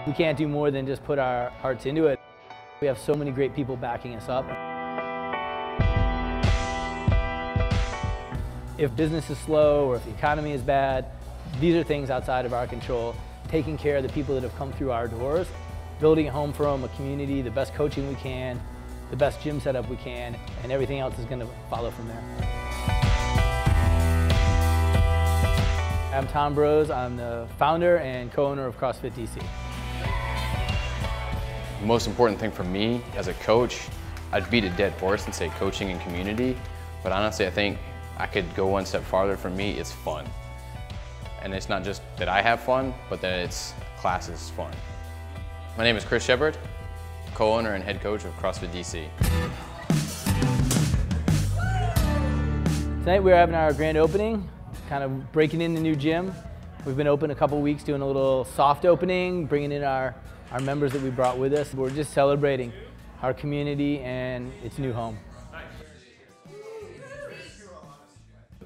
We can't do more than just put our hearts into it. We have so many great people backing us up. If business is slow or if the economy is bad, these are things outside of our control. Taking care of the people that have come through our doors, building a home for them, a community, the best coaching we can, the best gym setup we can, and everything else is going to follow from there. I'm Tom Brose. I'm the founder and co-owner of CrossFit DC. The most important thing for me as a coach, I'd beat a dead horse and say coaching and community, but honestly I think I could go one step farther. For me, it's fun. And it's not just that I have fun, but that class is fun. My name is Chris Shepard, co-owner and head coach of CrossFit DC. Tonight we're having our grand opening, kind of breaking in the new gym. We've been open a couple weeks doing a little soft opening, bringing in our members that we brought with us. We're just celebrating our community and its new home.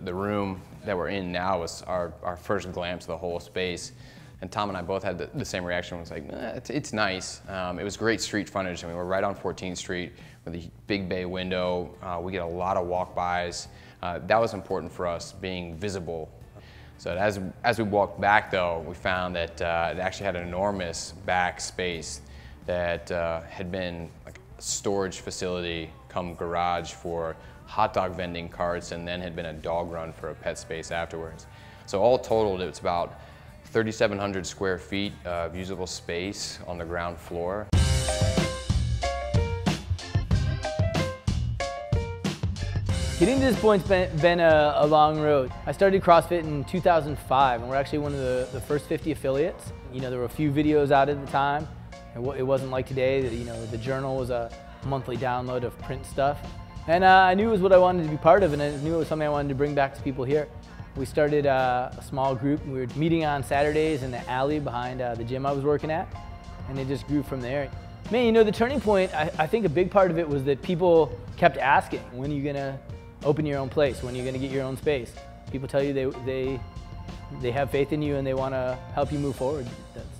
The room that we're in now was our first glimpse of the whole space. And Tom and I both had the same reaction. It was like, it's nice. It was great street frontage. I mean, we're right on 14th Street with a big bay window. We get a lot of walk-bys. That was important for us, being visible. So as we walked back though, we found that it actually had an enormous back space that had been like a storage facility come garage for hot dog vending carts, and then had been a dog run for a pet space afterwards. So all totaled, it's about 3,700 square feet of usable space on the ground floor. Getting to this point's been a long road. I started CrossFit in 2005, and we're actually one of the first 50 affiliates. You know, there were a few videos out at the time. It wasn't like today that, you know, the journal was a monthly download of print stuff. And I knew it was what I wanted to be part of, and I knew it was something I wanted to bring back to people here. We started a small group. We were meeting on Saturdays in the alley behind the gym I was working at, and it just grew from there. Man, you know, the turning point, I think a big part of it was that people kept asking, when are you gonna open your own place? When are you gonna get your own space? People tell you they have faith in you and they wanna help you move forward.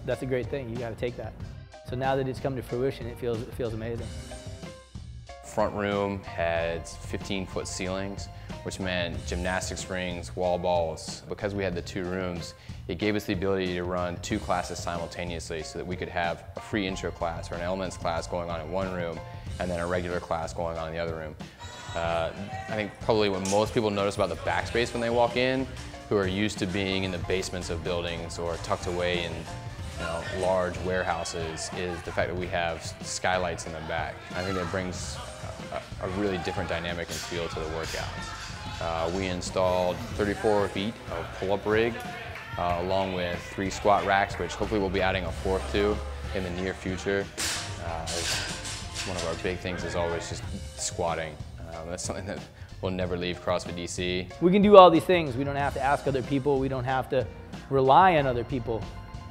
That's a great thing, you gotta take that. So now that it's come to fruition, it feels amazing. Front room had 15-foot ceilings, which meant gymnastics rings, wall balls. Because we had the two rooms, it gave us the ability to run two classes simultaneously so that we could have a free intro class or an elements class going on in one room and then a regular class going on in the other room. I think probably what most people notice about the backspace when they walk in, who are used to being in the basements of buildings or tucked away in large warehouses, is the fact that we have skylights in the back. I think that brings a really different dynamic and feel to the workouts. We installed 34 feet of pull-up rig along with 3 squat racks, which hopefully we'll be adding a 4th to in the near future. One of our big things is always just squatting. That's something that will never leave CrossFit DC. We can do all these things. We don't have to ask other people. We don't have to rely on other people.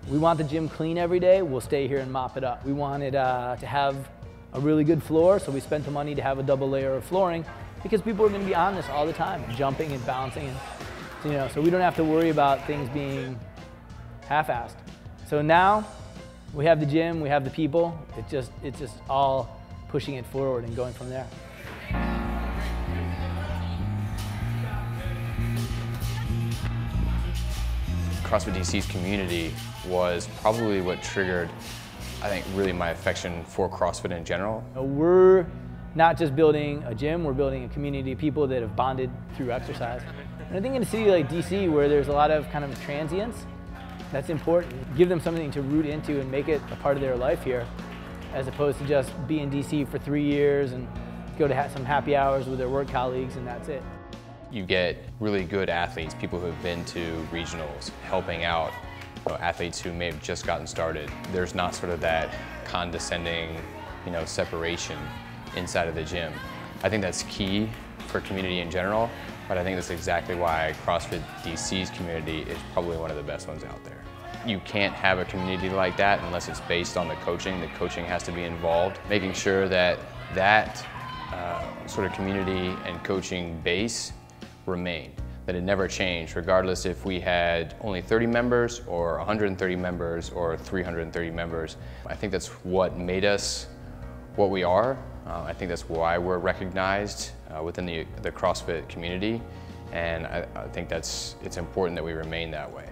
We want the gym clean every day. We'll stay here and mop it up. We wanted to have a really good floor, so we spent the money to have a double layer of flooring because people are going to be on this all the time, jumping and bouncing, and, so we don't have to worry about things being half-assed. So now we have the gym, we have the people. It's just all pushing it forward and going from there. CrossFit DC's community was probably what triggered, I think, really my affection for CrossFit in general. We're not just building a gym, we're building a community of people that have bonded through exercise. And I think in a city like DC, where there's a lot of kind of transients, that's important. Give them something to root into and make it a part of their life here, as opposed to just be in DC for 3 years and go to some happy hours with their work colleagues and that's it. You get really good athletes, people who have been to regionals, helping out athletes who may have just gotten started. There's not sort of that condescending, separation inside of the gym. I think that's key for community in general, but I think that's exactly why CrossFit DC's community is probably one of the best ones out there. You can't have a community like that unless it's based on the coaching. The coaching has to be involved, making sure that sort of community and coaching base remain. that it never changed, regardless if we had only 30 members or 130 members or 330 members. I think that's what made us what we are. I think that's why we're recognized within the CrossFit community, and I think it's important that we remain that way.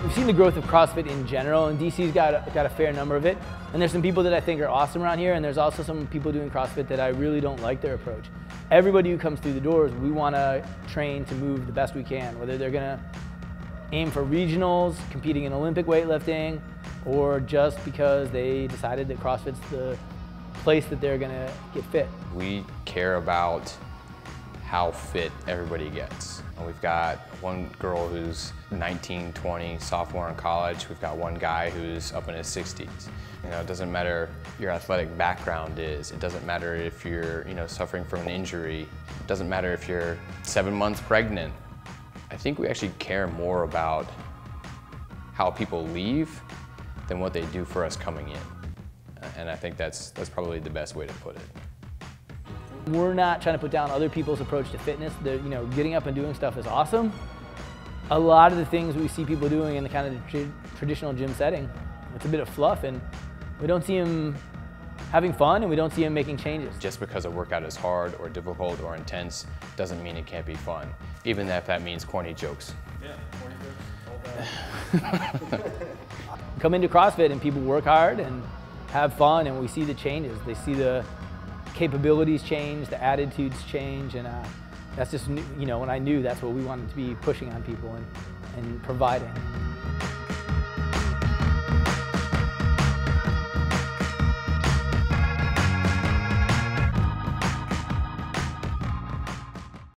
We've seen the growth of CrossFit in general, and DC's got a fair number of it. And there's some people that I think are awesome around here, and there's also some people doing CrossFit that I really don't like their approach. Everybody who comes through the doors, we want to train to move the best we can, whether they're going to aim for regionals, competing in Olympic weightlifting, or just because they decided that CrossFit's the place that they're going to get fit. We care about how fit everybody gets. We've got one girl who's 19, 20, sophomore in college. We've got one guy who's up in his 60s. You know, it doesn't matter your athletic background is. It doesn't matter if you're, suffering from an injury. It doesn't matter if you're 7 months pregnant. I think we actually care more about how people leave than what they do for us coming in. And I think that's probably the best way to put it. We're not trying to put down other people's approach to fitness. Getting up and doing stuff is awesome. A lot of the things we see people doing in the kind of traditional gym setting, it's a bit of fluff, and we don't see them having fun, and we don't see them making changes. Just because a workout is hard or difficult or intense doesn't mean it can't be fun, even if that means corny jokes. Yeah, corny jokes, all day. Come into CrossFit and people work hard and have fun, and we see the changes. They see the capabilities change, the attitudes change, and that's just, when I knew that's what we wanted to be pushing on people and providing.